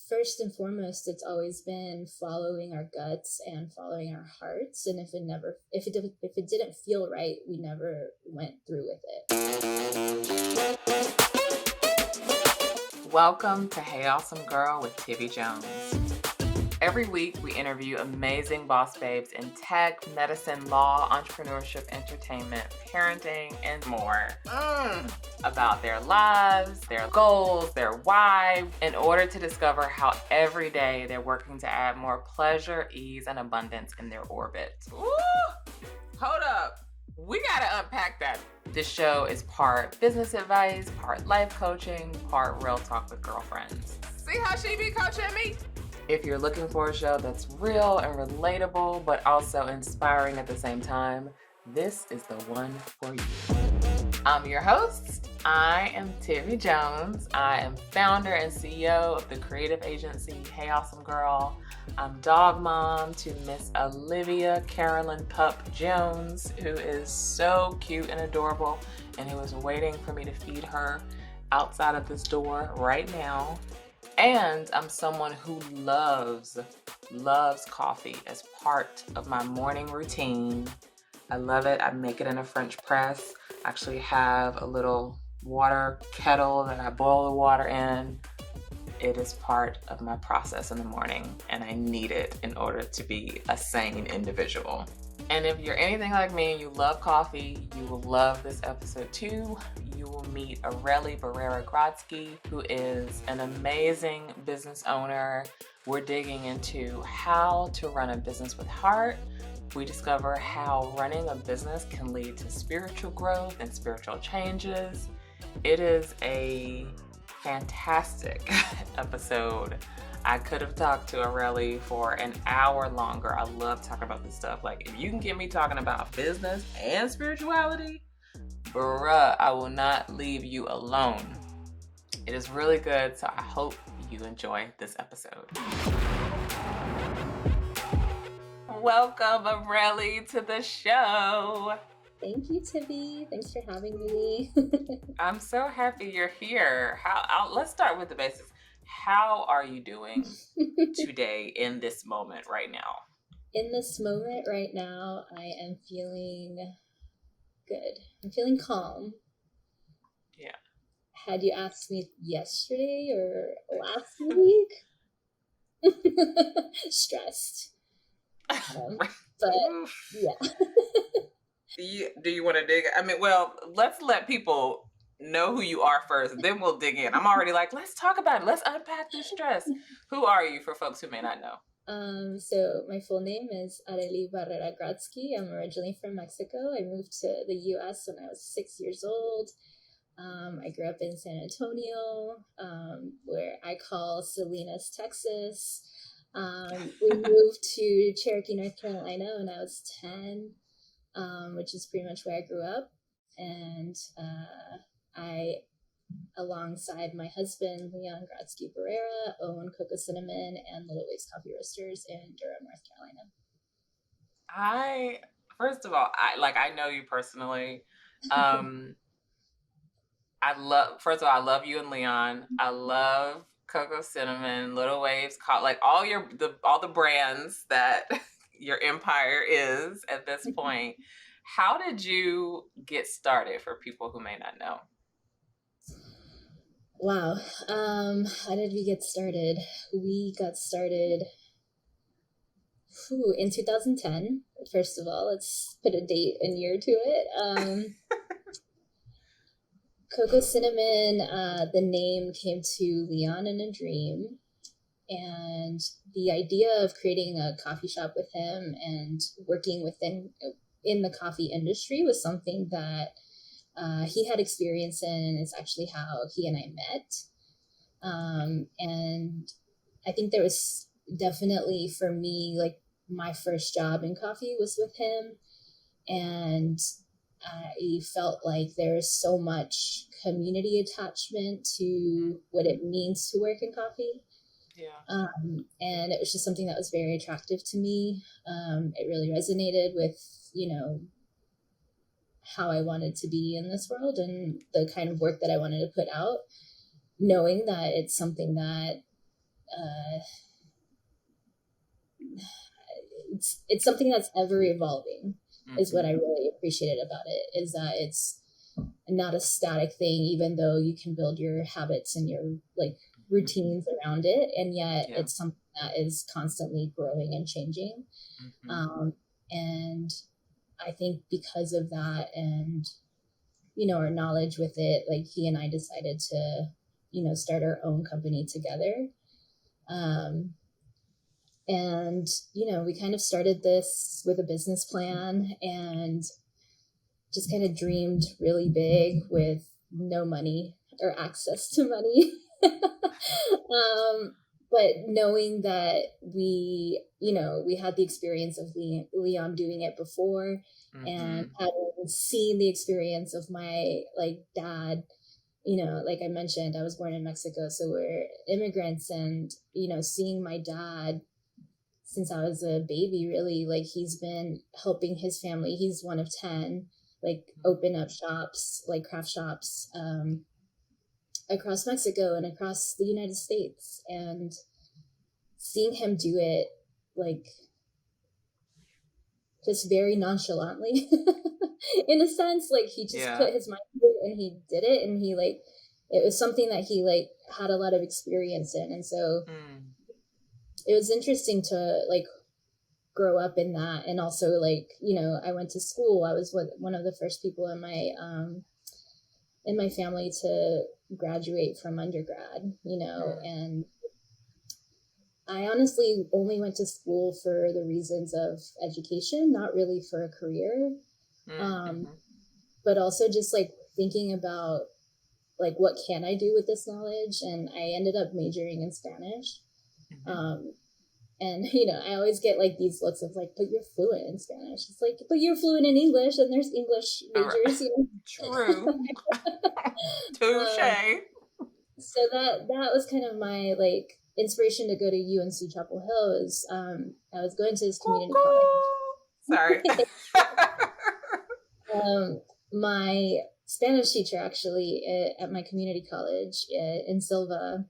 first and foremost, it's always been following our guts and following our hearts. And if it didn't feel right, we never went through with it. Welcome to Hey Awesome Girl with Tivi Jones. Every week, we interview amazing boss babes in tech, medicine, law, entrepreneurship, entertainment, parenting, and more. About their lives, their goals, their why, in order to discover how every day they're working to add more pleasure, ease, and abundance in their orbit. Ooh, hold up. We gotta unpack that. This show is part business advice, part life coaching, part real talk with girlfriends. See how she be coaching me? If you're looking for a show that's real and relatable, but also inspiring at the same time, this is the one for you. I'm your host. I am Tivi Jones. I am founder and CEO of the creative agency Hey Awesome Girl. I'm dog mom to Miss Olivia Carolyn Pup Jones, who is so cute and adorable and who is waiting for me to feed her outside of this door right now. And I'm someone who loves coffee as part of my morning routine. I love it. I make it in a French press. I actually have a little water kettle that I boil the water in. It is part of my process in the morning, and I need it in order to be a sane individual. And if you're anything like me and you love coffee, you will love this episode too. You will meet Areli Barrera-Grodski, who is an amazing business owner. We're digging into how to run a business with heart. We discover how running a business can lead to spiritual growth and spiritual changes. It is a fantastic episode. I could have talked to Areli for an hour longer. I love talking about this stuff. Like, if you can get me talking about business and spirituality, bruh, I will not leave you alone. It is really good, so I hope you enjoy this episode. Welcome, Areli, to the show. Thank you, Tivi. Thanks for having me. I'm so happy you're here. Let's start with the basics. How are you doing today in this moment right now? In this moment right now, I am feeling good. I'm feeling calm. Yeah. Had you asked me yesterday or last week? Stressed. But yeah. Do you want to dig? I mean, well, let's let people know who you are first, then we'll dig in. I'm already like, let's talk about it. Let's unpack the stress. Who are you for folks who may not know? So my full name is Areli Barrera-Grodski. I'm originally from Mexico. I moved to the U.S. when I was 6 years old. I grew up in San Antonio, where I call Salinas, Texas. We moved to Cherokee, North Carolina when I was 10, which is pretty much where I grew up. And I, alongside my husband, Leon Grodsky Barrera, own Cocoa Cinnamon and Little Waves Coffee Roasters in Durham, North Carolina. First of all, I know you personally. I love you and Leon. I love Cocoa Cinnamon, Little Waves, like all the brands that your empire is at this point. How did you get started for people who may not know? Wow. How did we get started? We got started in 2010. First of all, let's put a date and year to it. Cocoa Cinnamon, the name came to Leon in a dream. And the idea of creating a coffee shop with him and working in the coffee industry was something that he had experience in, and it's actually how he and I met. And I think there was definitely, for me, like my first job in coffee was with him. And I felt like there's so much community attachment to what it means to work in coffee. Yeah. And it was just something that was very attractive to me. It really resonated with, how I wanted to be in this world and the kind of work that I wanted to put out, knowing that it's something that it's something that's ever evolving, is what I Mm-hmm. really appreciated about it, is that it's not a static thing, even though you can build your habits and your like routines around it, and yet Yeah. it's something that is constantly growing and changing. Mm-hmm. And I think because of that, and our knowledge with it, like he and I decided to start our own company together. um, and we kind of started this with a business plan and just kind of dreamed really big with no money or access to money. um, but knowing that we had the experience of Leon doing it before, and Mm-hmm. having seen the experience of my like dad, like I mentioned, I was born in Mexico, so we're immigrants, and seeing my dad since I was a baby, really, like he's been helping his family. He's one of 10, like open up shops, like craft shops, across Mexico and across the United States. And seeing him do it, like just very nonchalantly, in a sense, like he just Yeah. put his mind to it and he did it. And he like, it was something that he like had a lot of experience in. And so Mm. it was interesting to like grow up in that. And also like I went to school. I was one of the first people in my family to graduate from undergrad, Mm. and I honestly only went to school for the reasons of education, not really for a career. um, Mm-hmm. but also just like thinking about like what can I do with this knowledge, and I ended up majoring in Spanish. Mm-hmm. um, And I always get like these looks of like, but you're fluent in Spanish. It's like, but you're fluent in English, and there's English All right. majors. True. um, Touche. so that was kind of my like inspiration to go to UNC Chapel Hill. Is I was going to this community Cuckoo. Sorry. college. My Spanish teacher actually at my community college in Silva,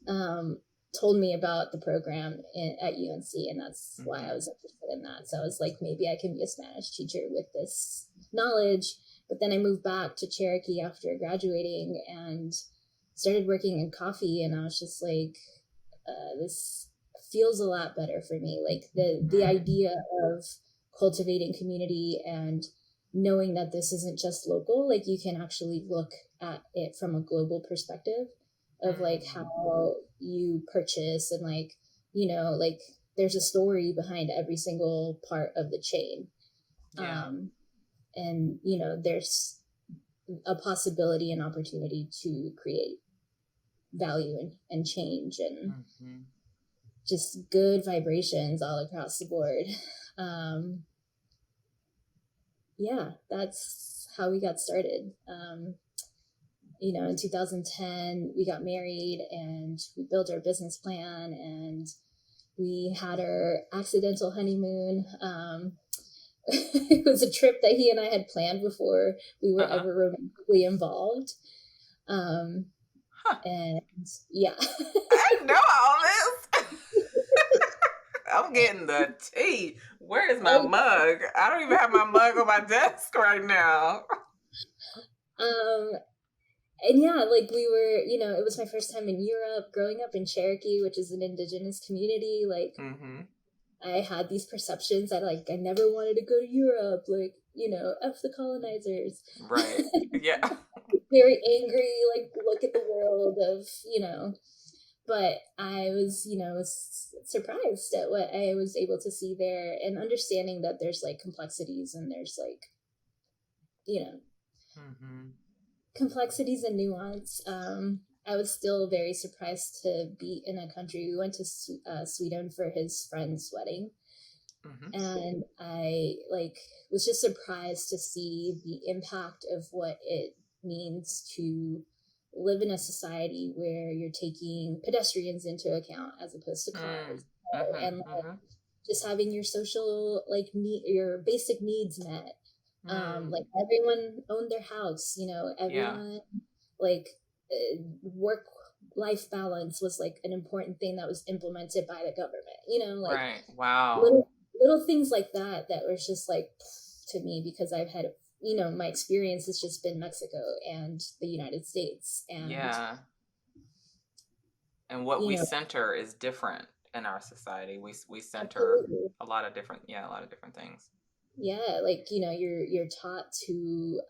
um, told me about the program at UNC, and that's why I Mm-hmm. was interested in that. So I was like, maybe I can be a Spanish teacher with this knowledge. But then I moved back to Cherokee after graduating and started working in coffee, and I was just like, this feels a lot better for me. Like the Mm. idea of cultivating community and knowing that this isn't just local, like you can actually look at it from a global perspective of like Mm. how you purchase, and like like there's a story behind every single part of the chain. Yeah. And there's a possibility and opportunity to create value and change, and Mm-hmm. just good vibrations all across the board. um yeah, that's how we got started. In 2010 we got married, and we built our business plan, and we had our accidental honeymoon. It was a trip that he and I had planned before we were Uh-huh. ever romantically involved. Huh. And yeah. I didn't know all this. I'm getting the tea. Where is my Oh, mug? I don't even have my mug on my desk right now. um, and yeah, like we were, it was my first time in Europe, growing up in Cherokee, which is an indigenous community. Like Mm-hmm. I had these perceptions that like I never wanted to go to Europe, like, F the colonizers. Right. Yeah. Very angry, like look at the world of, but I was, surprised at what I was able to see there, and understanding that there's like complexities, and there's like, you know, Mm-hmm. complexities and nuance. I was still very surprised to be in a country. We went to Sweden for his friend's wedding, Mm-hmm. and I like was just surprised to see the impact of what it means to live in a society where you're taking pedestrians into account as opposed to cars, and Mm-hmm. like Mm-hmm. just having your social like your basic needs met. Mm. Like everyone owned their house, Yeah. everyone like work life balance was like an important thing that was implemented by the government, like Right. Wow. little things like that was just like to me, because I've had, my experience has just been Mexico and the United States. And, Yeah. And what you we know, center is different in our society. We center absolutely. a lot of different, yeah, a lot of different things. Yeah, like, you're taught to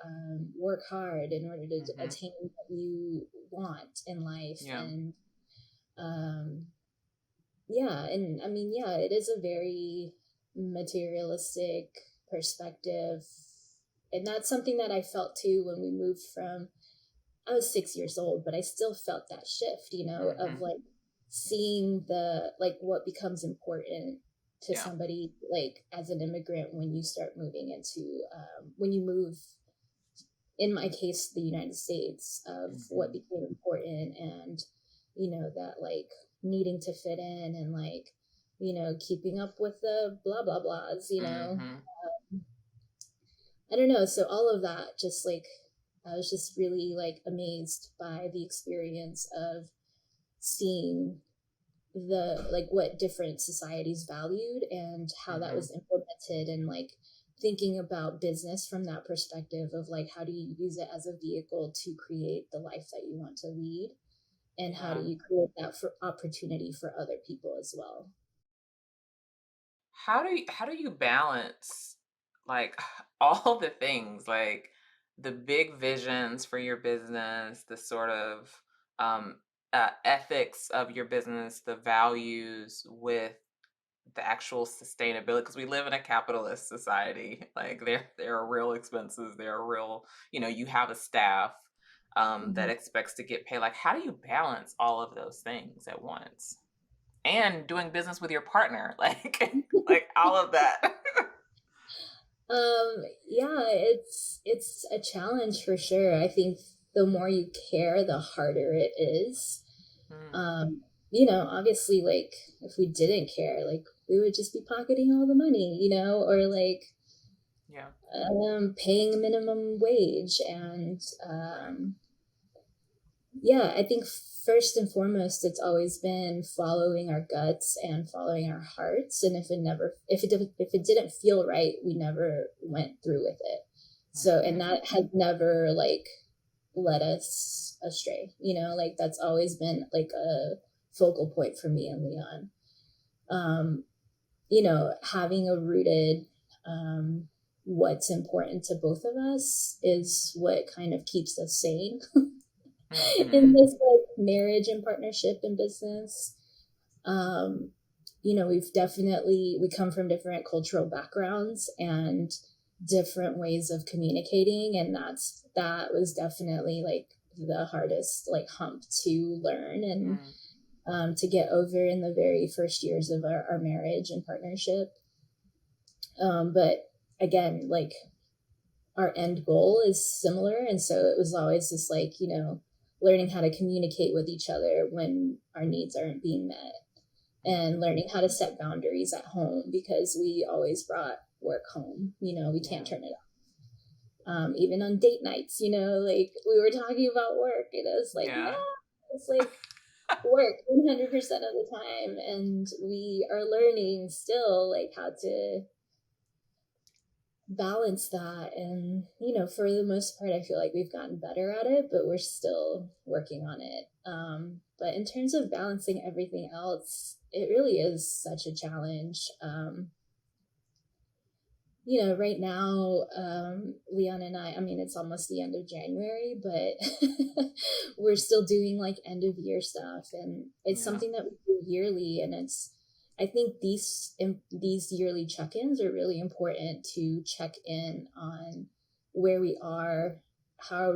work hard in order to Hmm. attain what you want in life. Yeah. And um yeah, and I mean, yeah, it is a very materialistic perspective. And that's something that I felt too when we moved from, I was 6 years old, but I still felt that shift, of Hmm. like seeing the, like, what becomes important to Yeah. somebody, like, as an immigrant, when you start moving into, when you move, in my case, the United States, of what Hmm. became important. And, that, like, needing to fit in, and, like, keeping up with the blah, blah, blahs. Hmm. I don't know. So all of that, just like, I was just really like amazed by the experience of seeing the, like, what different societies valued and how that Hmm. was implemented, and like thinking about business from that perspective of like, how do you use it as a vehicle to create the life that you want to lead, and how do Yeah. you create that for opportunity for other people as well. How do you balance like all the things, like the big visions for your business, the sort of um ethics of your business, the values with the actual sustainability, because we live in a capitalist society. Like there are real expenses, there are real, you have a staff that Mhm. expects to get paid. Like how do you balance all of those things at once? And doing business with your partner, like like all of that. Yeah, it's a challenge for sure. I think the more you care, the harder it is. Mm, Um, obviously, like, if we didn't care, like, we would just be pocketing all the money, or like yeah, paying a minimum wage. And right. yeah, I think first and foremost, it's always been following our guts and following our hearts. And if it didn't feel right, we never went through with it. So, and Mhm. that has never, like, led us astray. Like, that's always been like a focal point for me and Leon. Um, Having a rooted, what's important to both of us is what kind of keeps us sane in Mhm. this, like, marriage and partnership and business. Um, we come from different cultural backgrounds and different ways of communicating, and that was definitely like the hardest, like, hump to learn, and Mm, to get over in the very first years of our marriage and partnership. But again, like, our end goal is similar. And so it was always just like, learning how to communicate with each other when our needs aren't being met, and learning how to set boundaries at home, because we always brought work home. We yeah. can't turn it off. Even on date nights, like, we were talking about work, and it was like, Yeah. no, it's like work 100% of the time. And we are learning still, like, how to balance that. And, for the most part, I feel like we've gotten better at it, but we're still working on it. But in terms of balancing everything else, it really is such a challenge. Right now, Leon and I mean, it's almost the end of January, but we're still doing like end of year stuff. And it's Yeah. something that we do yearly. And I think these yearly check-ins are really important, to check in on where we are, how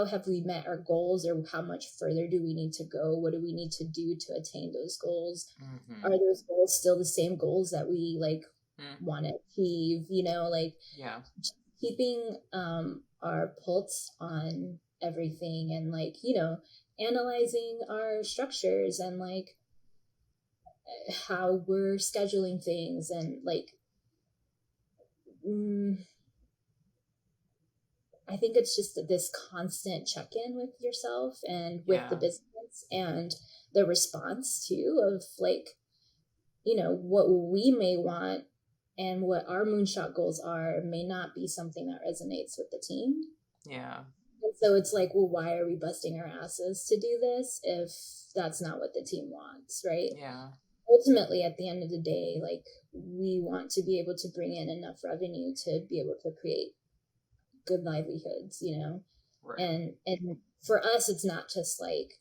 have we met our goals, or how much further do we need to go? What do we need to do to attain those goals? Are Mhm. those goals still the same goals that we, like, Mm, want to achieve? Like, yeah. keeping our pulse on everything, and, like, analyzing our structures, and like how we're scheduling things, and like, mm, I think it's just this constant check-in with yourself and with the Yeah. business, and the response too of, like, what we may want, and what our moonshot goals are may not be something that resonates with the team. Yeah. And so it's like, well, why are we busting our asses to do this if that's not what the team wants, right? Yeah. Ultimately, at the end of the day, like, we want to be able to bring in enough revenue to be able to create good livelihoods, you know? Right. And for us, it's not just like,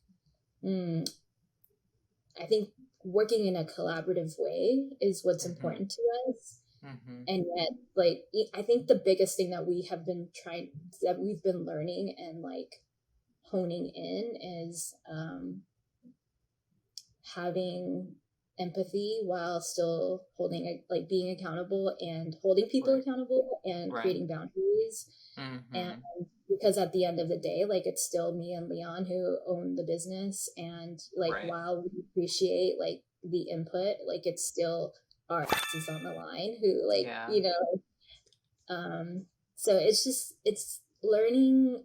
I think working in a collaborative way is what's important to us. And yet, like, I think the biggest thing that we've been learning and like honing in is having empathy while still like being accountable and holding people Right. accountable and Right. creating boundaries. And because at the end of the day, like, it's still me and Leon who own the business, and like, Right. while we appreciate like the input, like, it's still our asses on the line who, like, Yeah. you know, so it's learning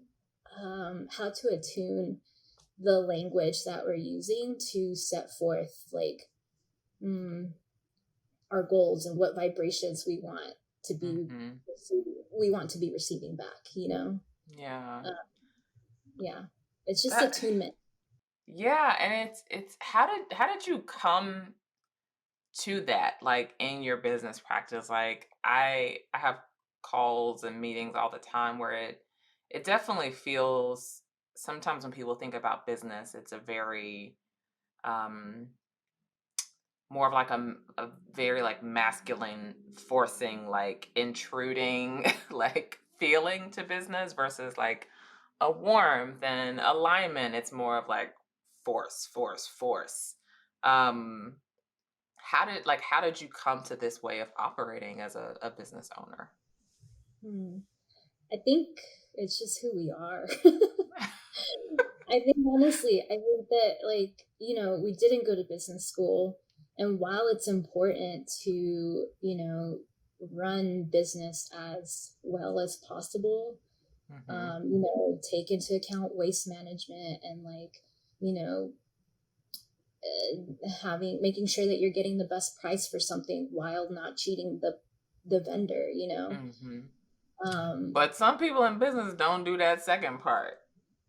how to attune the language that we're using to set forth like our goals and what vibrations we want to be receiving back, you know. Yeah. Yeah, it's just That attunement. Yeah, and it's how did you come to that, like, in your business practice? Like, I have calls and meetings all the time where it definitely feels, sometimes when people think about business, it's a very um more of like a very like masculine, forcing, like intruding like feeling to business versus like a warmth and alignment. It's more of like force, force, force. Um, how did you come to this way of operating as a business owner? Hmm. I think it's just who we are. I think honestly, I think that, like, you know, we didn't go to business school, and while it's important to, you know, run business as well as possible, Hmm. you know, take into account waste management and like, you know, making sure that you're getting the best price for something while not cheating the vendor, you know. Hmm. Um, But some people in business don't do that second part.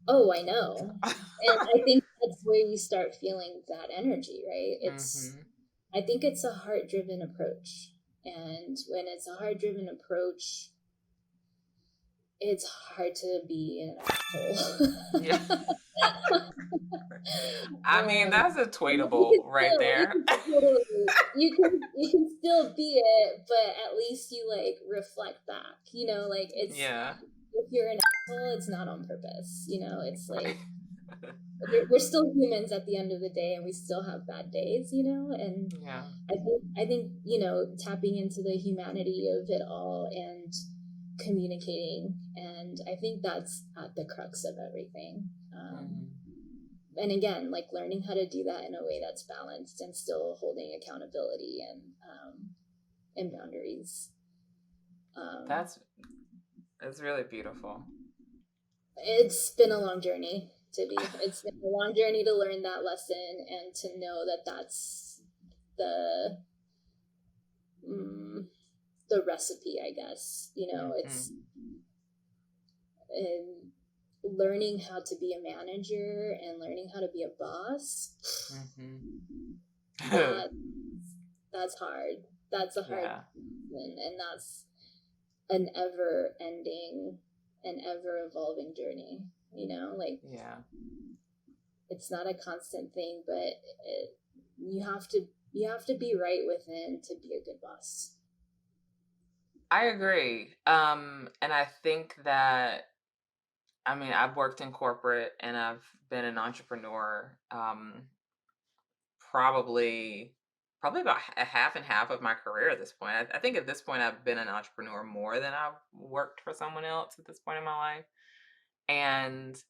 oh, I know. And I think that's where you start feeling that energy, right? Hmm. I think it's a heart driven approach. And when it's a heart driven approach, it's hard to be an Yeah. asshole. I mean, that's a You tweetable can right still, there. you can still be it, but at least you like reflect back. You know, like, it's, Yeah. if you're an asshole, it's not on purpose. You know, it's like we're still humans at the end of the day, and we still have bad days. You know, and Yeah. I think, you know, tapping into the humanity of it all and communicating, and I think that's at the crux of everything. Mhm. And again, like, learning how to do that in a way that's balanced and still holding accountability and boundaries. Um, That's it's really beautiful. it's been a long journey it's been a long journey to learn that lesson and to know that that's the mm, the recipe, I guess. You know, it's Mhm. in learning how to be a manager and learning how to be a boss. Mhm. That that's hard. That's a hard Yeah. and that's an ever ending and ever evolving journey, you know, like, Yeah. it's not a constant thing, but you have to be right within to be a good boss. I agree. And I think that, I mean, I've worked in corporate and I've been an entrepreneur, probably about a half and half of my career at this point. I think at this point I've been an entrepreneur more than I've worked for someone else at this point in my life. And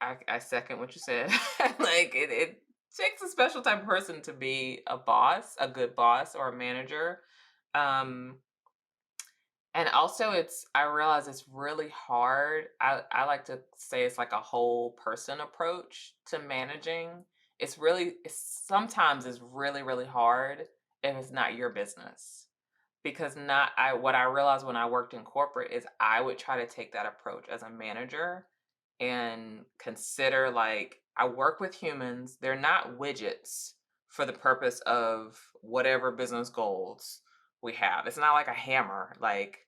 I second what you said. Like, it takes a special type of person to be a boss, a good boss or a manager. Um, and also I realize it's really hard. I like to say it's like a whole person approach to managing. It's sometimes it's really, really hard, if it's not your business. Because what I realized when I worked in corporate is I would try to take that approach as a manager and consider, like, I work with humans. They're not widgets for the purpose of whatever business goals we have. It's not like a hammer. Like,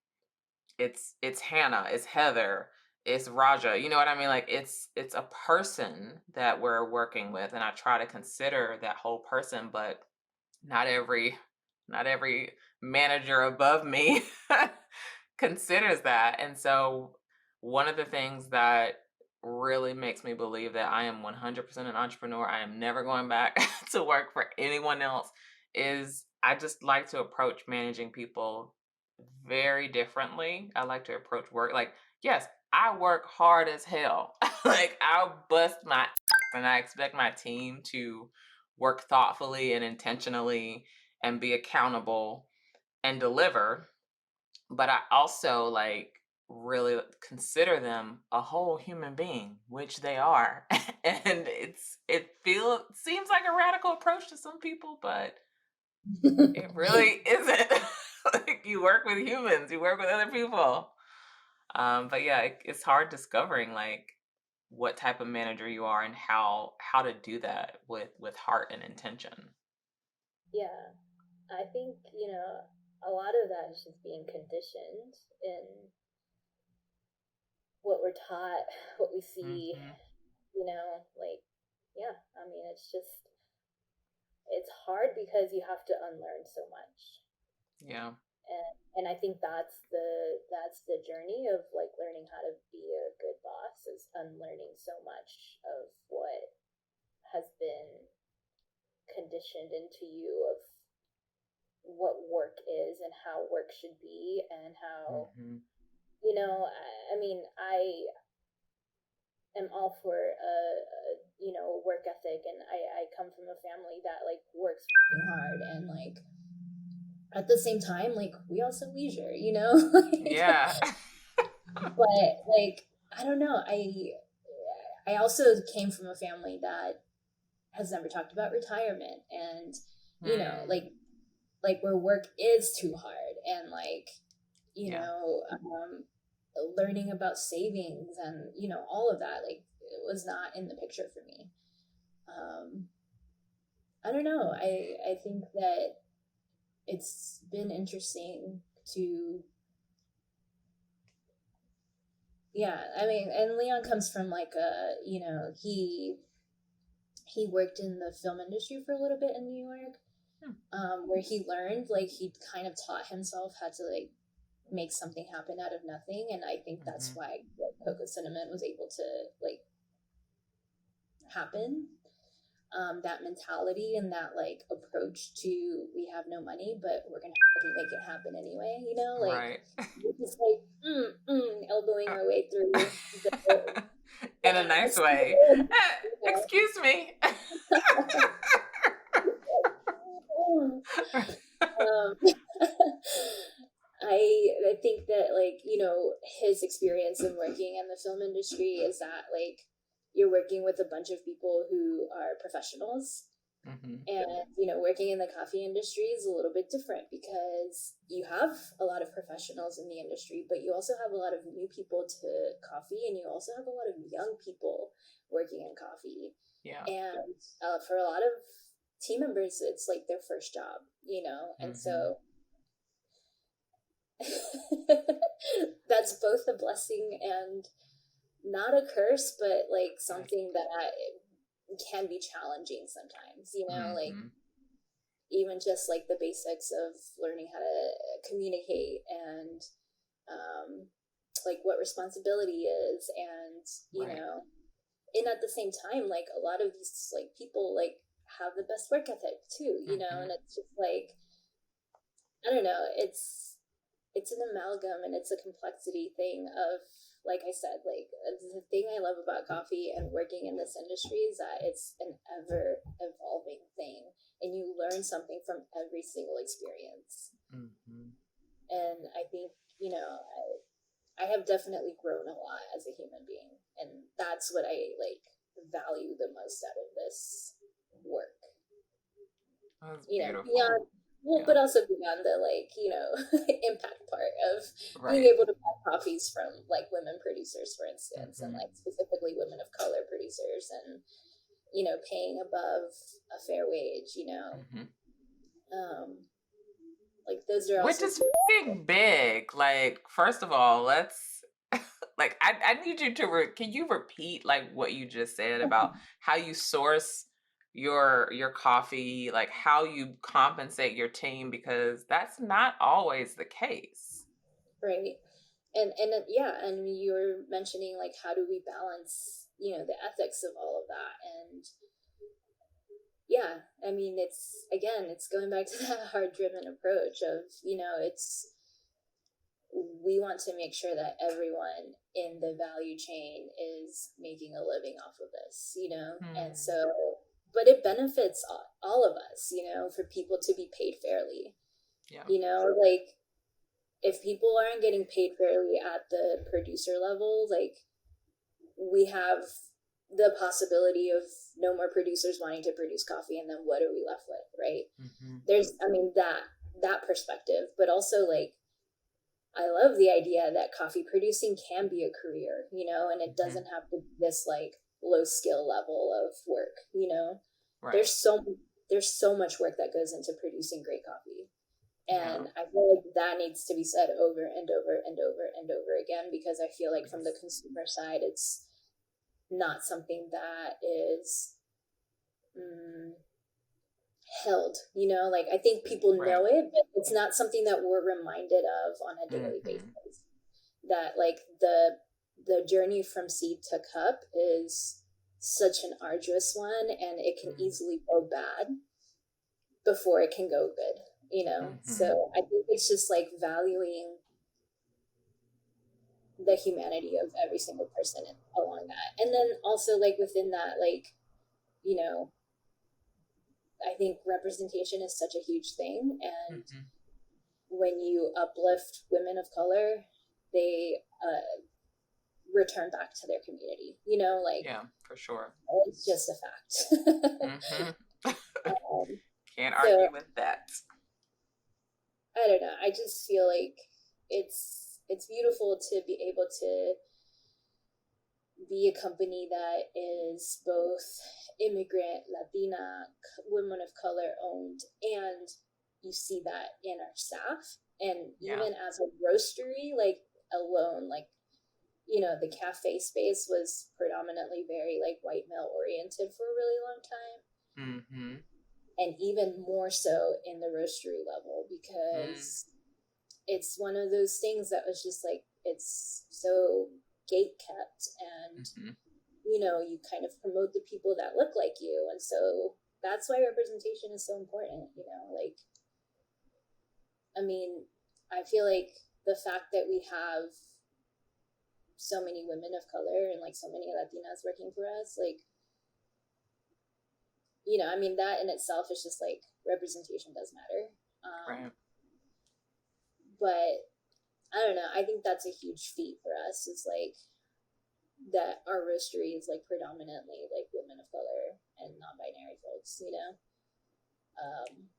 it's Hannah, it's Heather, it's Raja. You know what I mean? Like, it's a person that we're working with, and I try to consider that whole person, but not every not every manager above me considers that. And so one of the things that really makes me believe that I am 100% an entrepreneur, I am never going back to work for anyone else, is I just like to approach managing people very differently. I like to approach work like, yes, I work hard as hell. Like, I'll bust my ass, and I expect my team to work thoughtfully and intentionally and be accountable and deliver. But I also, like, really consider them a whole human being, which they are. And it seems like a radical approach to some people, but it really isn't. Like, you work with humans, you work with other people. But yeah, it's hard discovering, like, what type of manager you are and how to do that with heart and intention. Yeah, I think, a lot of that is just being conditioned in what we're taught, what we see, Hmm. like, yeah, I mean, it's hard because you have to unlearn so much. Yeah. And I think that's the journey of like learning how to be a good boss is unlearning so much of what has been conditioned into you of what work is and how work should be and how Hmm. I mean I am all for work ethic, and I come from a family that like works hard, and like at the same time like we also leisure, like, Yeah. but like I don't know, I also came from a family that has never talked about retirement, and Mm, like where work is too hard, and like you yeah. know um, learning about savings and all of that, like it was not in the picture for me. um I don't know, I think that it's been interesting to, yeah, I mean, and Leon comes from like a, he worked in the film industry for a little bit in New York, Hmm. where he learned, like he kind of taught himself how to like make something happen out of nothing, and I think that's Mhm. why like, Cocoa Cinnamon was able to like happen. That mentality and that like approach to, we have no money but we're gonna make it happen anyway, like Right. just like elbowing Uh, our way through the In a nice way. school, Excuse me. um, I think that like his experience in working in the film industry is that like you're working with a bunch of people who are professionals, Mhm. and working in the coffee industry is a little bit different because you have a lot of professionals in the industry, but you also have a lot of new people to coffee, and you also have a lot of young people working in coffee. Yeah. And for a lot of team members, it's like their first job, and Mhm. so that's both a blessing and not a curse, but like Right. something that can be challenging sometimes, like Mhm. even just like the basics of learning how to communicate, and like what responsibility is, and Right. and at the same time like a lot of these like people like have the best work ethic too, and Mhm. it's just like I don't know, it's an amalgam, and it's a complexity thing of, like I said, like the thing I love about coffee and working in this industry is that it's an ever evolving thing, and you learn something from every single experience. Mhm. And I think I have definitely grown a lot as a human being, and that's what I like value the most out of this work. That's Beyond beautiful. Well, Yeah. but also beyond the like, impact part of being Right. able to buy coffees from like women producers, for instance, and Mm-hmm. like specifically women of color producers, and paying above a fair wage. Mm-hmm. Um, like those are Which also is two. fucking big. Like, first of all, let's like I need you to can you repeat like what you just said about how you source your coffee, like how you compensate your team, because that's not always the case. Right. Yeah, and you were mentioning like how do we balance the ethics of all of that, and yeah, I mean, it's going back to that hard driven approach of it's we want to make sure that everyone in the value chain is making a living off of this, and Hmm. so but it benefits all of us, for people to be paid fairly, Yeah. like if people aren't getting paid fairly at the producer level, like we have the possibility of no more producers wanting to produce coffee, and then what are we left with, right? Hmm. There's, I mean, that perspective, but also like I love the idea that coffee producing can be a career, and it Hmm. doesn't have to be this like low skill level of work, Right. there's so there's so much work that goes into producing great coffee. Yeah. And I feel like that needs to be said over and over and over and over again, because I feel like from the Yes. consumer side, it's not something that is mm, held, like I think people Right. know it, but it's not something that we're reminded of on a daily Hmm. basis. That like the journey from seed to cup is such an arduous one, and it can Hmm. easily go bad before it can go good, Hmm. so I think it's just like valuing the humanity of every single person along that. And then also like within that, like, you know, I think representation is such a huge thing. And Hmm. when you uplift women of color, they return back to their community, like Yeah, for sure. it's just a fact. Hmm. um, Can't so argue with that. I don't know. I just feel like it's beautiful to be able to be a company that is both immigrant, Latina, women of color owned, and you see that in our staff. And Yeah. even as a roastery, like alone, like, the cafe space was predominantly very like white male oriented for a really long time. Hmm. And even more so in the roastery level, Mm. because it's one of those things that was just like, it's so gate kept, and Hmm. you kind of promote the people that look like you. And so that's why representation is so important, like, I mean, I feel like the fact that we have so many women of color and like so many Latinas working for us, like, I mean, that in itself is just like representation does matter. Right. But I don't know. I think that's a huge feat for us, is like that our roastery is like predominantly like women of color and non-binary folks, um,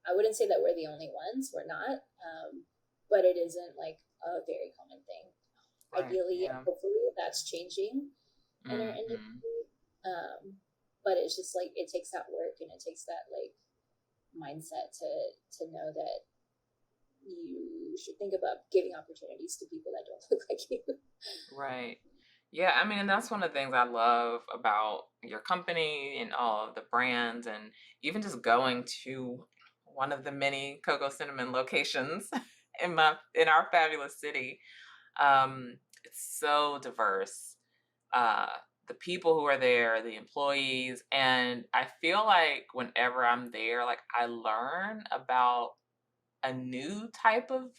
I wouldn't say that we're the only ones. We're not. But it isn't like a very common thing. Right. Ideally, Yeah. hopefully, that's changing in our Hmm. industry. But it's just like it takes that work, and it takes that like mindset to know that you should think about giving opportunities to people that don't look like you. Right. Yeah, I mean, and that's one of the things I love about your company and all of the brands, and even just going to one of the many Cocoa Cinnamon locations in our fabulous city. It's so diverse. Uh, the people who are there, the employees, and I feel like whenever I'm there, like I learn about a new type of,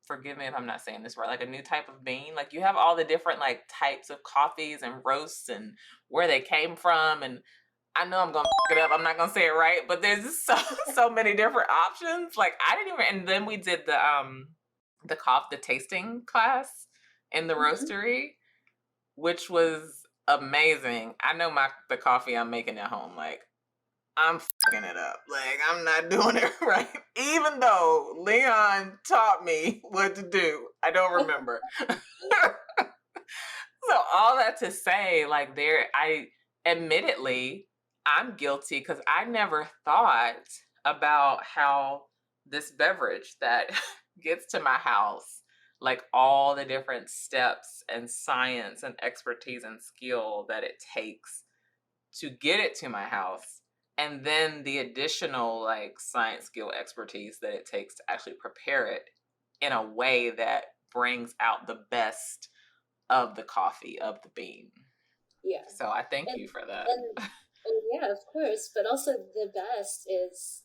forgive me if I'm not saying this right, like a new type of bean. Like you have all the different like types of coffees and roasts and where they came from. And I know I'm gonna f it up. I'm not gonna say it right, but there's just so so many different options. Like I didn't even, and then we did the tasting class in the Mm-hmm. roastery, which was amazing. I know the coffee I'm making at home. Like I'm fucking it up. Like, I'm not doing it right. Even though Leon taught me what to do, I don't remember. So all that to say, like, admittedly, I'm guilty because I never thought about how this beverage that gets to my house, like all the different steps and science and expertise and skill that it takes to get it to my house. And then the additional like science, skill, expertise that it takes to actually prepare it in a way that brings out the best of the coffee, of the bean. Yeah. So I thank And you for that. oh yeah, of course. But also the best is,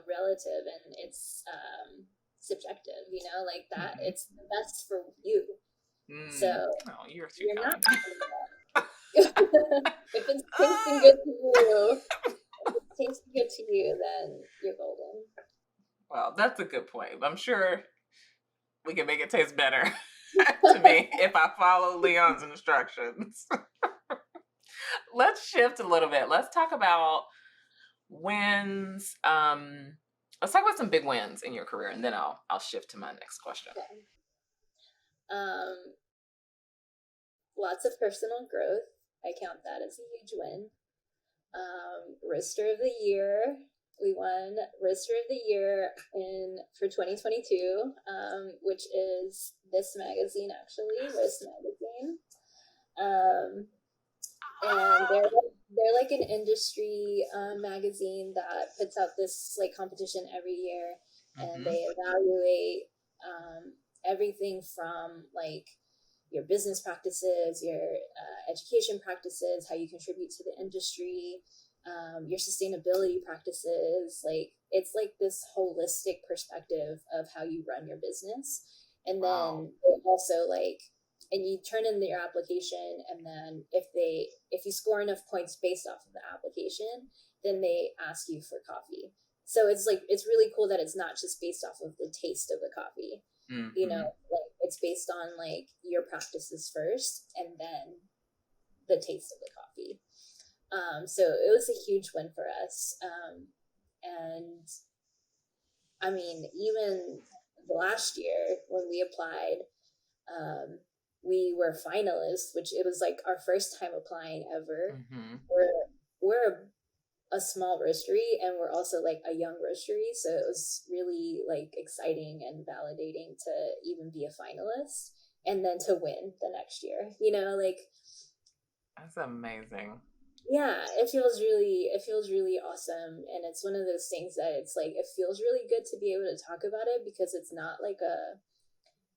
relative, and it's subjective, like that. Mhm. It's the best for you. Mm. So Oh, you're too you're not kind. if it's tasting good to you, if it's tasting good to you, then you're golden. Well, that's a good point. I'm sure we can make it taste better to me if I follow Leon's instructions. Let's shift a little bit. Let's talk about wins. Let's talk about some big wins in your career, and then I'll shift to my next question. Okay. Um, Lots of personal growth. I count that as a huge win. Roaster of the Year. We won Roaster of the Year for 2022, which is this magazine, actually, Roast Magazine. And they're like an industry magazine that puts out this like competition every year, and they evaluate everything from like your business practices, your education practices, how you contribute to the industry, your sustainability practices. Like it's like this holistic perspective of how you run your business. And then they also like, and you turn in your application, and then if you score enough points based off of the application, then they ask you for coffee. So it's like, it's really cool that it's not just based off of the taste of the coffee. Like it's based on like your practices first, and then the taste of the coffee. So it was a huge win for us. And I mean, even last year when we applied, we were finalists, which it was like our first time applying ever. We're a small roastery, and we're also like a young roastery, so it was really like exciting and validating to even be a finalist and then to win the next year. Like That's amazing. yeah, it feels really awesome, and it's one of those things that it's like it feels really good to be able to talk about it, because it's not like a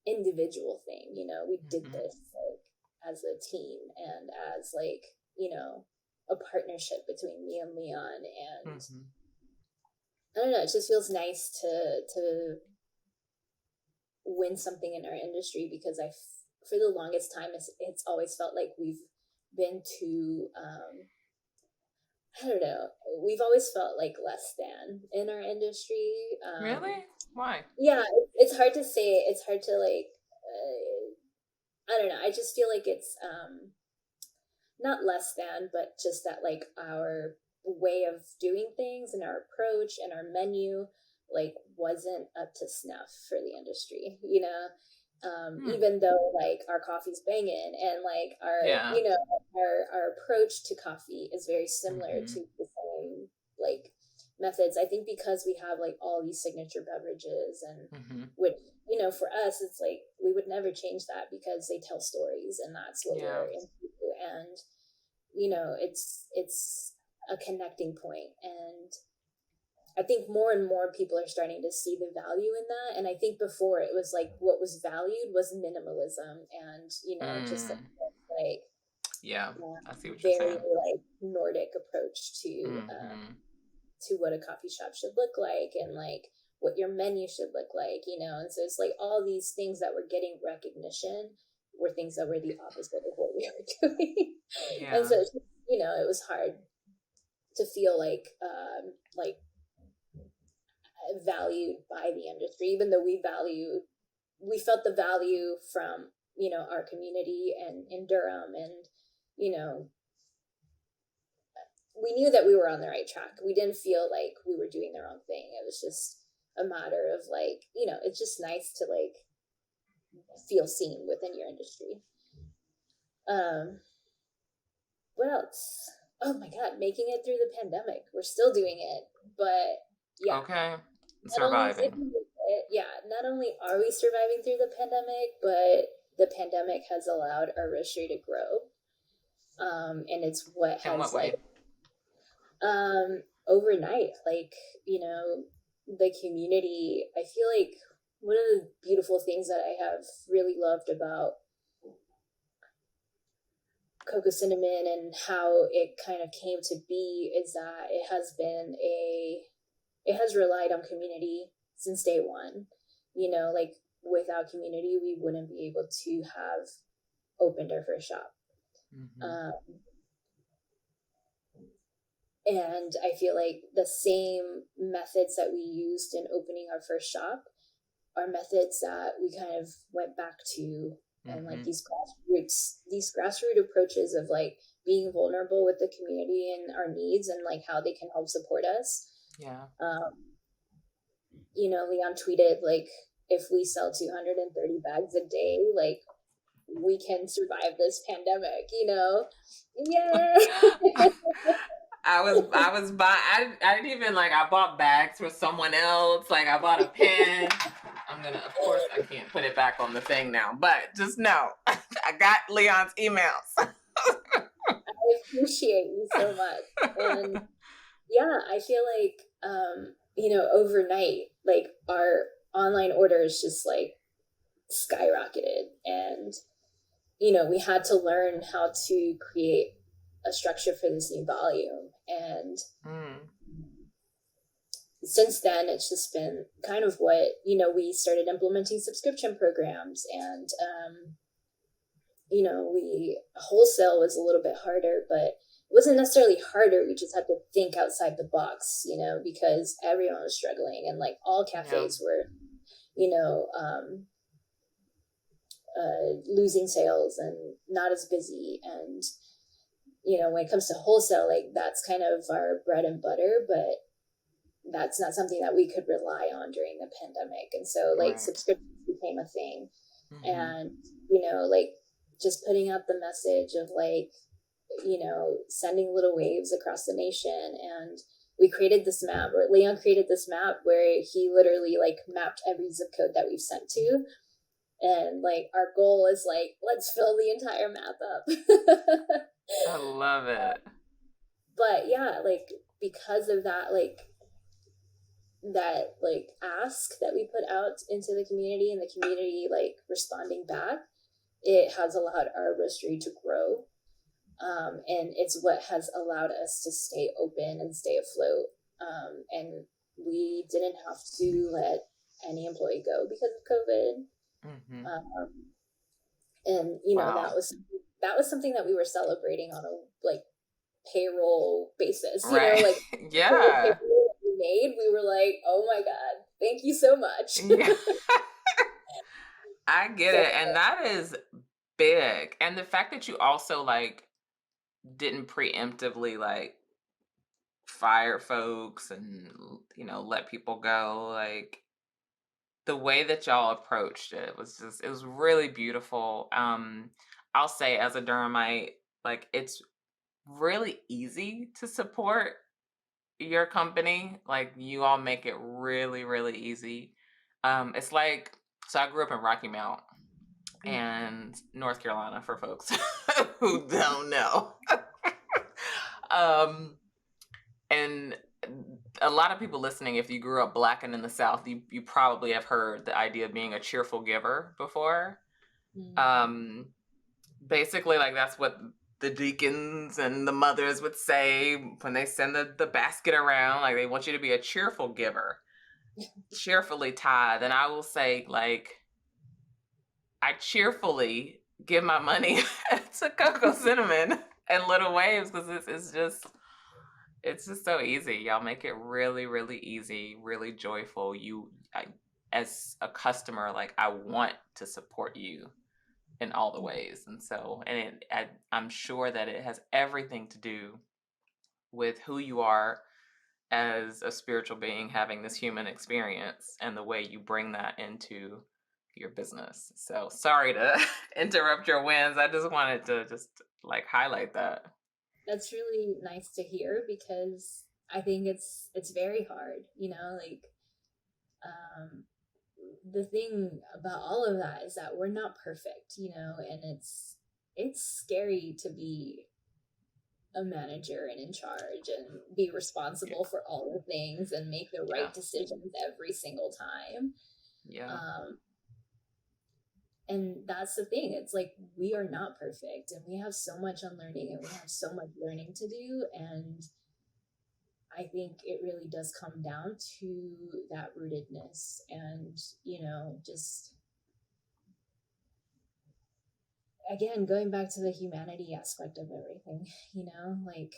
individual thing. We did this like as a team, and as like a partnership between me and Leon, and I don't know, it just feels nice to win something in our industry, because for the longest time it's always felt like we've been too I don't know, we've always felt like less than in our industry. Really? Why? Yeah, it's hard to say. It's hard to like I don't know, I just feel like it's not less than, but just that like our way of doing things and our approach and our menu like wasn't up to snuff for the industry. Even though like our coffee's banging, and like our approach to coffee is very similar to the same like methods. I think because we have like all these signature beverages, and which for us it's like we would never change that, because they tell stories, and that's what we're into. And it's a connecting point, and I think more and more people are starting to see the value in that. And I think before it was like what was valued was minimalism, and just like I see what you're very saying. like Nordic approach to what a coffee shop should look like, and like what your menu should look like. And so it's like all these things that were getting recognition were things that were the opposite of what we were doing. And so it was hard to feel like valued by the industry, even though we felt the value from our community and in Durham, and we knew that we were on the right track. We didn't feel like we were doing the wrong thing. It was just a matter of like, it's just nice to like feel seen within your industry. Um, what else? Oh my God, making it through the pandemic. We're still doing it, but yeah. Okay. Not only Surviving. not only are we surviving through the pandemic, but the pandemic has allowed our industry to grow. And it's what In what has way? like overnight, like, the community. I feel like one of the beautiful things that I have really loved about Cocoa Cinnamon and how it kind of came to be is that it has relied on community since day one. Like without community, we wouldn't be able to have opened our first shop. Um, and I feel like the same methods that we used in opening our first shop are methods that we kind of went back to, and like these grassroots approaches of like being vulnerable with the community and our needs and like how they can help support us. Yeah. Leon tweeted like, if we sell 230 bags a day, like we can survive this pandemic, Yeah. I didn't even like, I bought bags for someone else. Like I bought a pen. Of course I can't put it back on the thing now, but just know I got Leon's emails. I appreciate you so much. And yeah, I feel like, overnight, like our online orders just like skyrocketed. And, we had to learn how to create a structure for this new volume. And since then, it's just been kind of what, we started implementing subscription programs. And, wholesale was a little bit harder, but it wasn't necessarily harder. We just had to think outside the box, because everyone was struggling, and like all cafes were, losing sales and not as busy. And, when it comes to wholesale, like that's kind of our bread and butter, but that's not something that we could rely on during the pandemic. And so like subscriptions became a thing. And, like just putting out the message of like, sending little waves across the nation. And we created this map, or Leon created this map where he literally like mapped every zip code that we've sent to. And like our goal is like, let's fill the entire map up. I love it. But yeah, like because of that, like ask that we put out into the community, and the community like responding back, it has allowed our roastery to grow. And it's what has allowed us to stay open and stay afloat. And we didn't have to let any employee go because of COVID. And that was something that we were celebrating on a like payroll basis. Like yeah. We made, we were like, oh my God, thank you so much. Yeah. I get it. And that is big. And the fact that you also like didn't preemptively like fire folks and let people go, like the way that y'all approached it was really beautiful. I'll say as a Durhamite, like it's really easy to support your company. Like you all make it really, really easy. It's like, so I grew up in Rocky Mount and North Carolina, for folks who don't know. And a lot of people listening, if you grew up Black and in the South, you probably have heard the idea of being a cheerful giver before. Basically, like that's what the deacons and the mothers would say when they send the basket around. Like they want you to be a cheerful giver, cheerfully tithe. And I will say, like, I cheerfully give my money to Cocoa Cinnamon and Little Waves because it's just so easy. Y'all make it really, really easy, really joyful. As a customer, like I want to support you in all the ways. And so, I'm sure that it has everything to do with who you are as a spiritual being having this human experience and the way you bring that into your business. So sorry to interrupt your wins. I just wanted to just like highlight that. That's really nice to hear, because I think it's very hard, like, um the thing about all of that is that we're not perfect, and it's scary to be a manager and in charge and be Yeah. responsible for all the things and make the Yeah. right decisions every single time. Yeah. um and that's the thing, it's like we are not perfect, and we have so much unlearning, and we have so much learning to do. And I think it really does come down to that rootedness, and just again going back to the humanity aspect of everything. Like,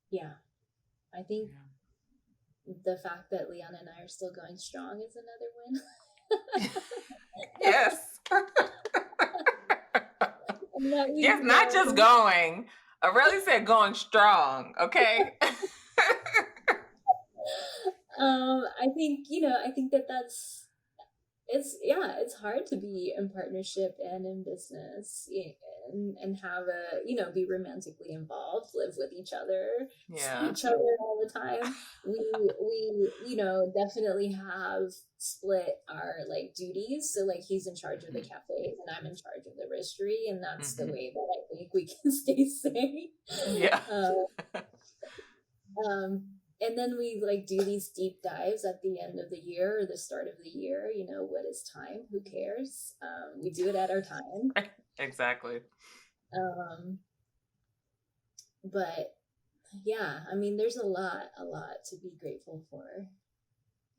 yeah, I think the fact that Leon and I are still going strong is another win. Yes. And that Yes, we've not just going. Areli said going strong, okay? I think that it's hard to be in partnership and in business, and have be romantically involved, live with each other, see Yeah. each other all the time. We definitely have split our like duties. So like he's in charge of the cafes and I'm in charge of the roastery, and that's the way that I think we can stay sane. Yeah. And then we like do these deep dives at the end of the year or the start of the year. What is time? Who cares? We do it at our time. Exactly. But yeah, I mean, there's a lot to be grateful for,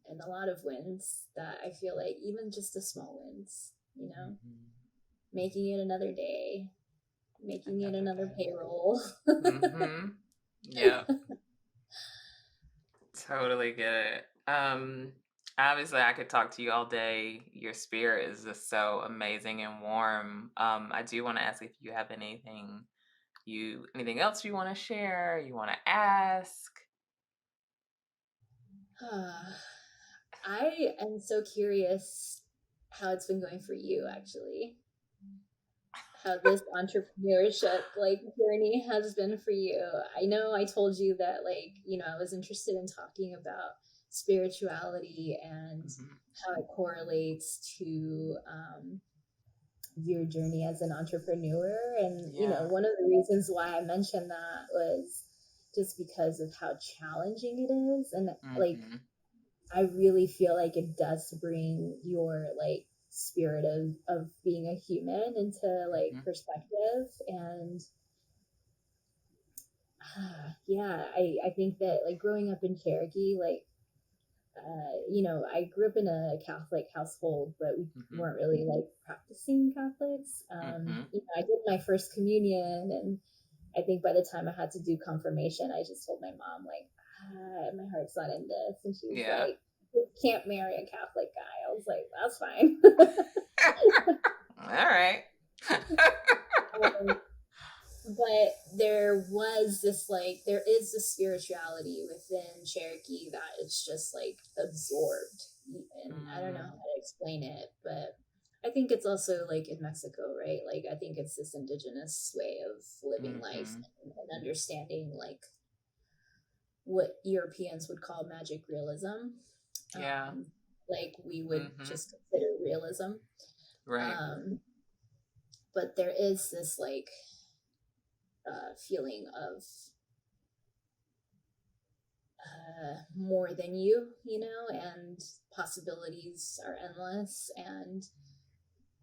and a lot of wins that I feel like even just the small wins, making it another day, making it another payroll. Yeah. Totally get it. Obviously I could talk to you all day. Your spirit is just so amazing and warm. I do want to ask if you have anything else you want to share, you want to ask. I am so curious how it's been going for you, actually. How this entrepreneurship like journey has been for you. I know I told you that I was interested in talking about spirituality and how it correlates to your journey as an entrepreneur. And one of the reasons why I mentioned that was just because of how challenging it is. And like I really feel like it does bring your like spirit of being a human into like perspective. And yeah, I think that like growing up in Cherokee, like I grew up in a Catholic household, but we weren't really like practicing Catholics. I did my first communion, and I think by the time I had to do confirmation, I just told my mom like, my heart's not in this, and she was like, you can't marry a Catholic guy. I was like, that's fine. All right. But there is this spirituality within Cherokee that it's just like absorbed, and I don't know how to explain it, but I think it's also like in Mexico, right? Like I think it's this indigenous way of living life and understanding like what Europeans would call magic realism. Like we would just consider realism. Right. But there is this like feeling of more than you, and possibilities are endless. And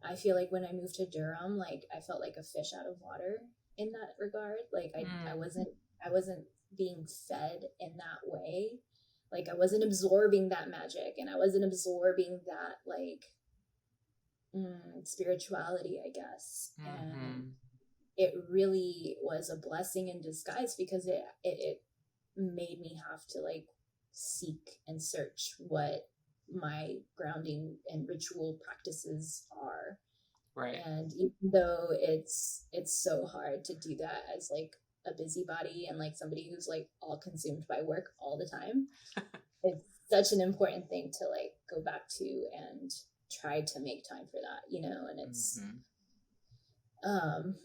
I feel like when I moved to Durham, like I felt like a fish out of water in that regard. Like I wasn't being fed in that way. Like I wasn't absorbing that magic, and I wasn't absorbing that like spirituality, I guess. And it really was a blessing in disguise, because it made me have to like seek and search what my grounding and ritual practices are. Right. And even though it's so hard to do that as like a busybody and like somebody who's like all consumed by work all the time, it's such an important thing to like go back to and try to make time for that, you know. And it's Mm-hmm. um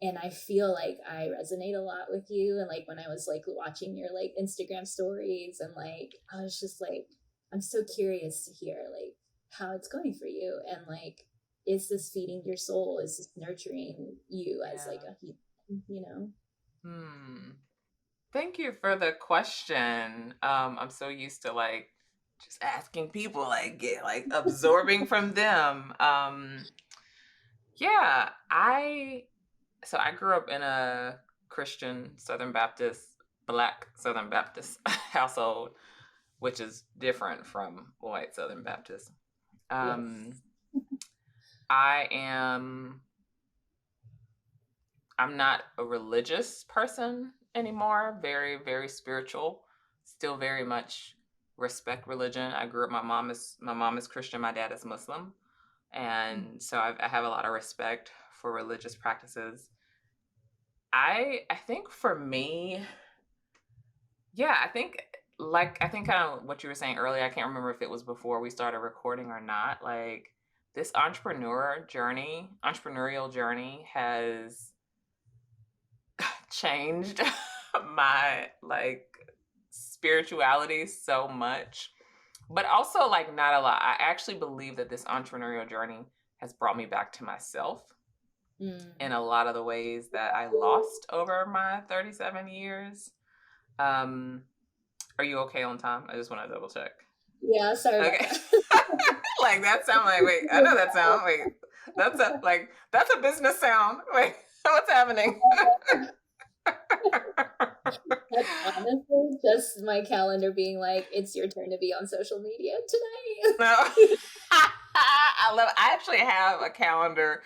and I feel like I resonate a lot with you. And like when I was like watching your like Instagram stories, and like I was just like, I'm so curious to hear like how it's going for you, and like, is this feeding your soul? Is this nurturing you as like Yeah. a you know? Hmm. Thank you for the question. I'm so used to like just asking people, like get like absorbing from them. Yeah, I grew up in a Christian Southern Baptist, Black Southern Baptist household, which is different from white Southern Baptist. Yes. Um, I am I'm not a religious person anymore. Very, very spiritual. Still very much respect religion. I grew up. My mom is Christian. My dad is Muslim, and so I have a lot of respect for religious practices. I think for me, yeah, I think kind of what you were saying earlier. I can't remember if it was before we started recording or not. Like this entrepreneurial journey has changed my like spirituality so much, but also like not a lot. I actually believe that this entrepreneurial journey has brought me back to myself in Mm. a lot of the ways that I lost over my 37 years. um are you okay on time? I just want to double check. Yeah, sorry about Okay. that. Like that sound, like, wait, I know that sound, wait, that's a business sound, wait, what's happening? That's honestly just my calendar being like, it's your turn to be on social media tonight. No. I actually have a calendar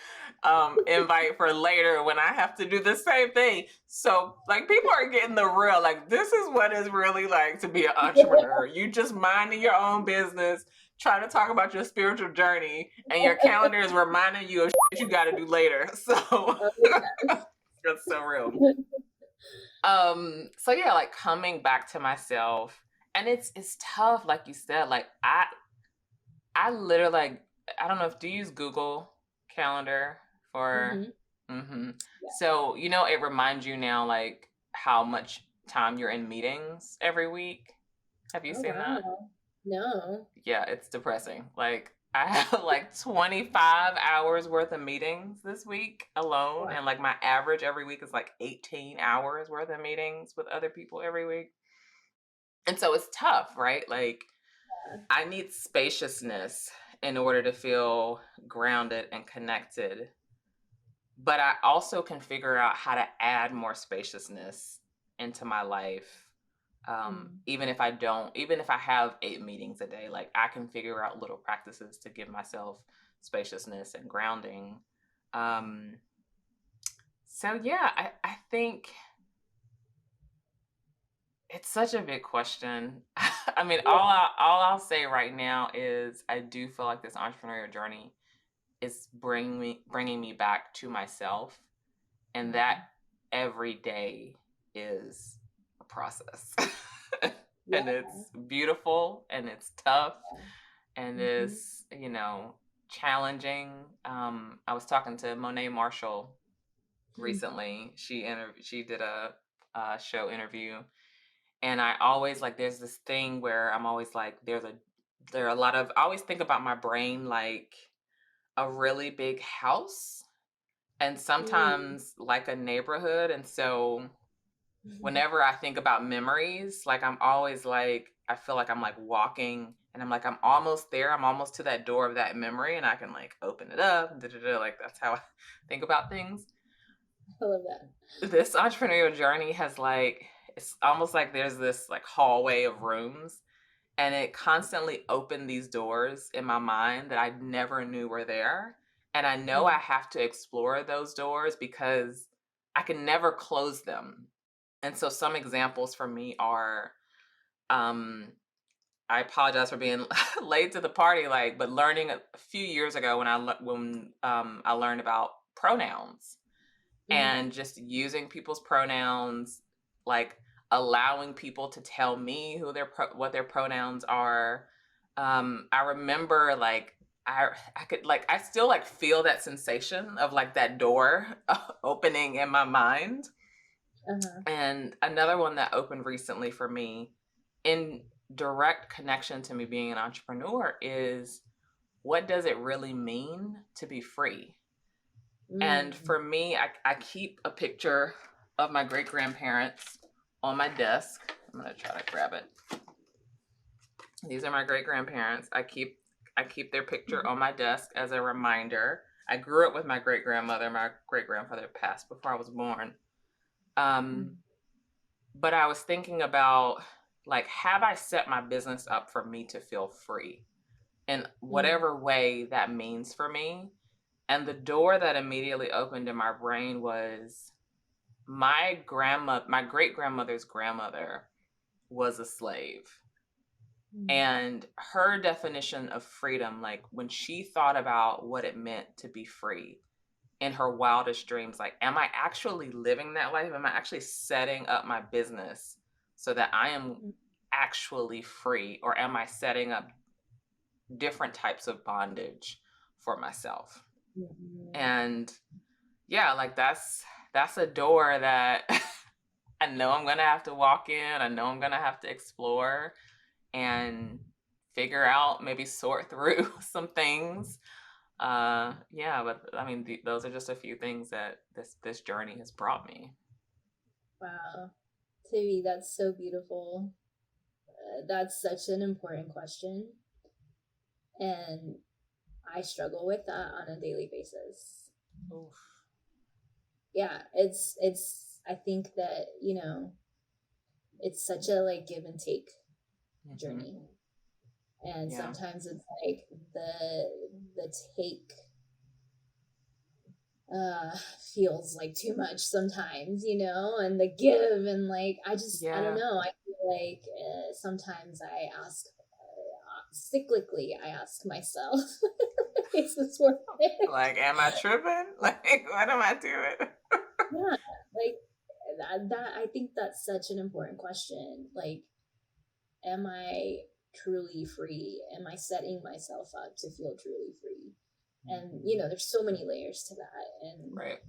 invite for later when I have to do the same thing. So like people are getting the real, like this is what it's really like to be an entrepreneur. You just minding your own business, trying to talk about your spiritual journey, and your calendar is reminding you of shit you gotta do later. So that's so real. So yeah, like coming back to myself. And it's tough, like you said, like I literally like, I don't know if, do you use Google Calendar for Mm-hmm. hmm Yeah. so it reminds you now like how much time you're in meetings every week. Have you Oh seen that? wow. No. Yeah, it's depressing. Like I have like 25 hours worth of meetings this week alone, Wow. and like my average every week is like 18 hours worth of meetings with other people every week. And so it's tough, right? Like I need spaciousness in order to feel grounded and connected. But I also can figure out how to add more spaciousness into my life. Mm. Even if I have 8 meetings a day, like I can figure out little practices to give myself spaciousness and grounding. Um, so yeah, I think it's such a big question. I mean, all I'll say right now is I do feel like this entrepreneurial journey is bringing me back to myself, and that Mm. every day is a process. Yeah. And it's beautiful and it's tough and Mm-hmm. it's challenging. I was talking to Monet Marshall recently. She did a show interview, and I always like, there's this thing where I'm always like, there are a lot of, I always think about my brain like a really big house and Mm. sometimes like a neighborhood. And so whenever I think about memories, like I'm always like, I feel like I'm like walking and I'm like, I'm almost there. I'm almost to that door of that memory and I can like open it up. Like that's how I think about things. I love that. This entrepreneurial journey has like, it's almost like there's this like hallway of rooms, and it constantly opened these doors in my mind that I never knew were there. And I know I Mm. have to explore those doors because I can never close them. And so some examples for me are, um, I apologize for being late to the party, like, but learning a few years ago when I learned about pronouns Mm-hmm. and just using people's pronouns, like allowing people to tell me what their pronouns are. I remember like I could like I still like feel that sensation of like that door opening in my mind. Uh-huh. And another one that opened recently for me in direct connection to me being an entrepreneur is, what does it really mean to be free? And Mm. for me, I keep a picture of my great grandparents on my desk. I'm gonna try to grab it. These are my great grandparents. I keep their picture on my desk as a reminder. I grew up with my great grandmother. My great grandfather passed before I was born. Mm. But I was thinking about, like, have I set my business up for me to feel free in Mm. whatever way that means for me? And the door that immediately opened in my brain was my great grandmother's grandmother was a slave. Mm. And her definition of freedom, like when she thought about what it meant to be free in her wildest dreams, like, am I actually living that life? Am I actually setting up my business so that I am actually free? Or am I setting up different types of bondage for myself? Mm. And yeah, like that's a door that I know I'm gonna have to walk in. I know I'm gonna have to explore and figure out, maybe sort through some things. Yeah, but I mean, those are just a few things that this journey has brought me. Wow. Tivi, that's so beautiful. That's such an important question. And I struggle with that on a daily basis. Oof. Yeah, I think that, it's such a like give and take Mm-hmm. journey. And Yeah. sometimes it's like the take uh feels like too much sometimes, and the give, and like I don't Yeah. know, I feel like sometimes I ask cyclically, I ask myself, is this worth it? Like, am I tripping? Like, what am I doing? Yeah, like that I think that's such an important question. Like, am I truly free? Am I setting myself up to feel truly free? And there's so many layers to that. And Right.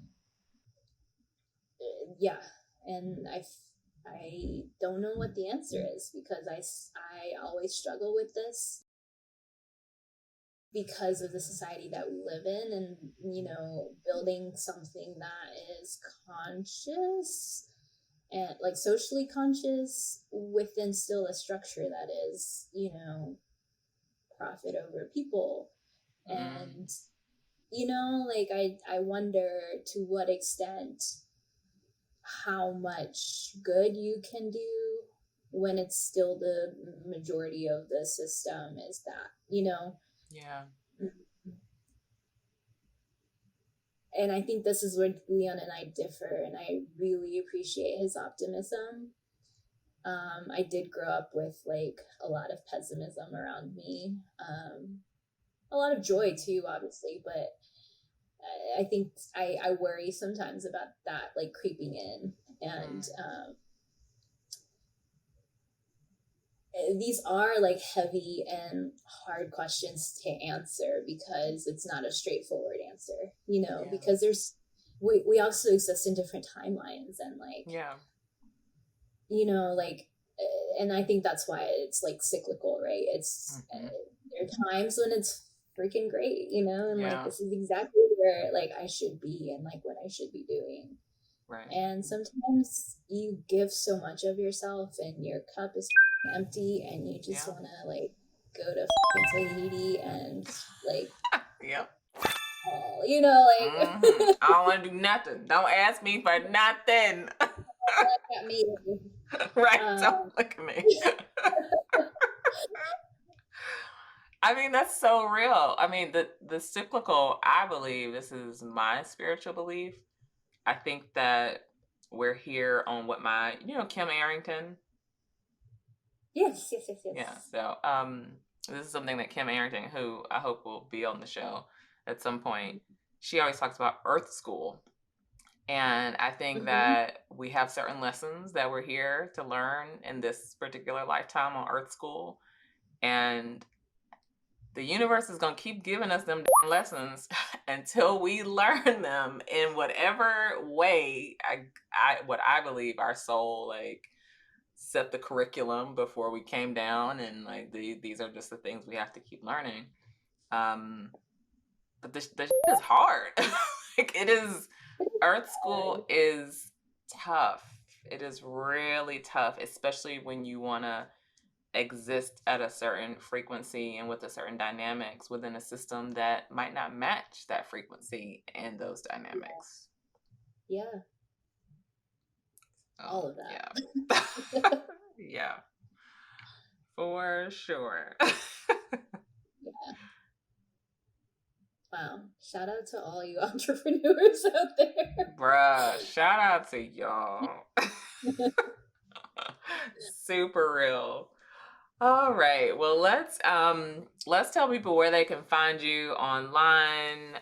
yeah, and I don't know what the answer is, because I always struggle with this because of the society that we live in, and building something that is conscious and like socially conscious within still a structure that is profit over people. Mm. And like I wonder to what extent how much good you can do when it's still the majority of the system is that, Yeah. and I think this is where Leon and I differ, and I really appreciate his optimism. I did grow up with like a lot of pessimism around me, a lot of joy too, obviously, but I think I worry sometimes about that like creeping in. And Mm. These are like heavy and hard questions to answer, because it's not a straightforward answer, Yeah. because we also exist in different timelines, and like, Yeah. like, and I think that's why it's like cyclical, right? It's Mm-hmm. there are times when it's freaking great, and like Yeah. this is exactly where like I should be and like what I should be doing. Right. And sometimes you give so much of yourself and your cup is empty, and you just Yeah. want to like go to Tahiti and like, Yep. like Mm-hmm. I don't want to do nothing. Don't ask me for nothing. look at me. Right? Don't Um, look at me. I mean, that's so real. I mean, the cyclical, I believe, this is my spiritual belief. I think that we're here on what Kim Arrington, Yes. Yeah. So this is something that Kim Arrington, who I hope will be on the show at some point, she always talks about Earth School. And I think that we have certain lessons that we're here to learn in this particular lifetime on Earth School. And the universe is going to keep giving us them lessons until we learn them in whatever way what I believe our soul like set the curriculum before we came down, and like these are just the things we have to keep learning. But this is hard. Like it is. Earth School is tough. It is really tough, especially when you want to exist at a certain frequency and with a certain dynamics within a system that might not match that frequency and those dynamics. Yeah. All of that. Yeah. Yeah. For sure. Yeah. Wow. Shout out to all you entrepreneurs out there. Bruh, shout out to y'all. Super real. All right. Well, let's tell people where they can find you online.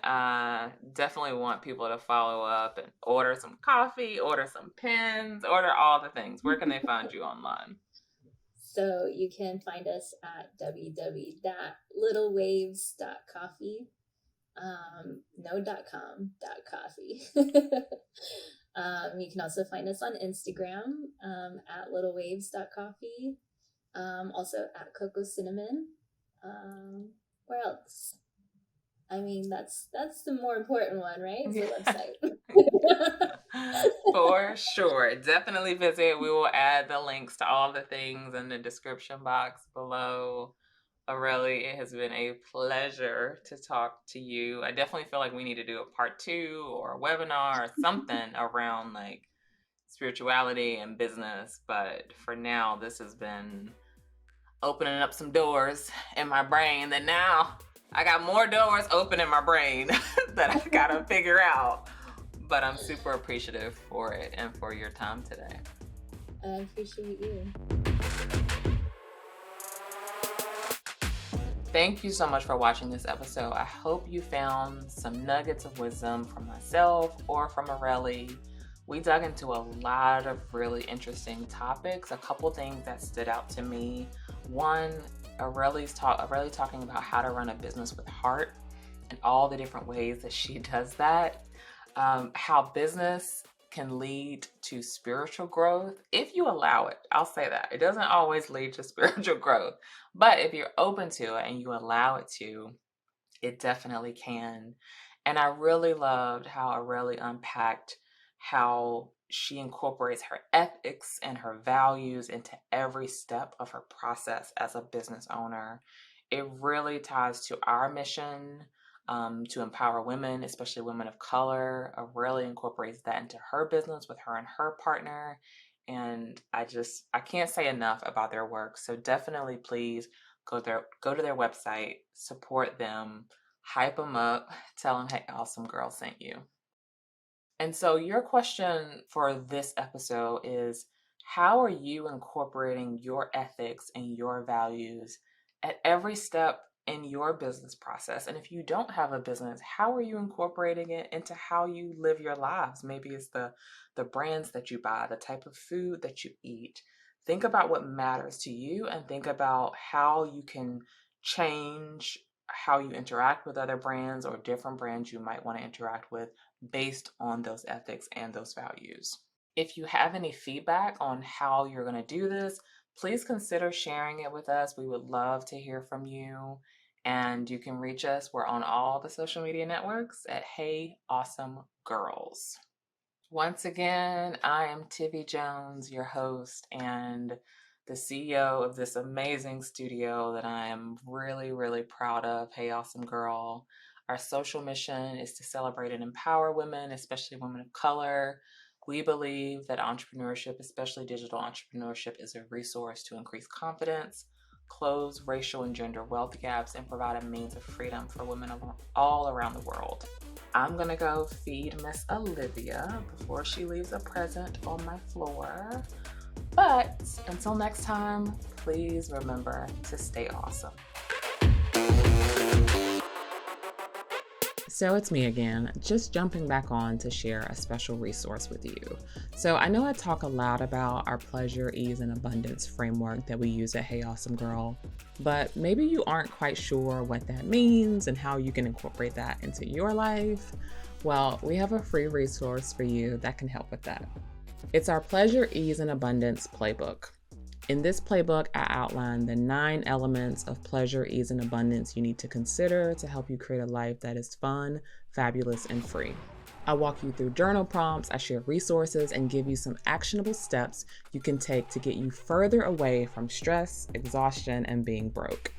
Definitely want people to follow up and order some coffee, order some pens, order all the things. Where can they find you online? So you can find us at www.littlewaves.coffee. No .com, .coffee. You can also find us on Instagram at littlewaves.coffee. Also at Cocoa Cinnamon. Where else? I mean, that's the more important one, right? It's the website. For sure. Definitely visit. We will add the links to all the things in the description box below. Areli, it has been a pleasure to talk to you. I definitely feel like we need to do a part 2 or a webinar or something around like spirituality and business. But for now, this has been opening up some doors in my brain that now I got more doors open in my brain that I gotta figure out. But I'm super appreciative for it and for your time today. I appreciate you. Thank you so much for watching this episode. I hope you found some nuggets of wisdom from myself or from Areli. We dug into a lot of really interesting topics. A couple things that stood out to me. One, Areli talking about how to run a business with heart and all the different ways that she does that. How business can lead to spiritual growth if you allow it. I'll say that. It doesn't always lead to spiritual growth, but if you're open to it and you allow it to, it definitely can. And I really loved how Areli unpacked how she incorporates her ethics and her values into every step of her process as a business owner. It really ties to our mission to empower women, especially women of color. Areli incorporates that into her business with her and her partner. And I can't say enough about their work. So definitely please go to their website, support them, hype them up, tell them, hey, awesome girl sent you. And so your question for this episode is, how are you incorporating your ethics and your values at every step in your business process? And if you don't have a business, how are you incorporating it into how you live your lives? Maybe it's the brands that you buy, the type of food that you eat. Think about what matters to you and think about how you can change how you interact with other brands or different brands you might want to interact with based on those ethics and those values. If you have any feedback on how you're going to do this, please consider sharing it with us. We would love to hear from you. And you can reach us. We're on all the social media networks at Hey Awesome Girls. Once again, I am Tivi Jones, your host and the CEO of this amazing studio that I am really, really proud of. Hey Awesome Girl. Our social mission is to celebrate and empower women, especially women of color. We believe that entrepreneurship, especially digital entrepreneurship, is a resource to increase confidence, close racial and gender wealth gaps, and provide a means of freedom for women all around the world. I'm gonna go feed Miss Olivia before she leaves a present on my floor. But until next time, please remember to stay awesome. So it's me again, just jumping back on to share a special resource with you. So I know I talk a lot about our pleasure, ease, and abundance framework that we use at Hey Awesome Girl, but maybe you aren't quite sure what that means and how you can incorporate that into your life. Well, we have a free resource for you that can help with that. It's our Pleasure, Ease, and Abundance playbook. In this playbook, I outline the 9 elements of pleasure, ease, and abundance you need to consider to help you create a life that is fun, fabulous, and free. I walk you through journal prompts, I share resources, and give you some actionable steps you can take to get you further away from stress, exhaustion, and being broke.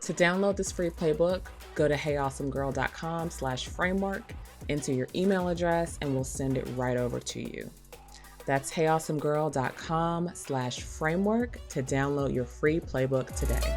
To download this free playbook, go to heyawesomegirl.com/framework, enter your email address, and we'll send it right over to you. That's heyawesomegirl.com/framework to download your free playbook today.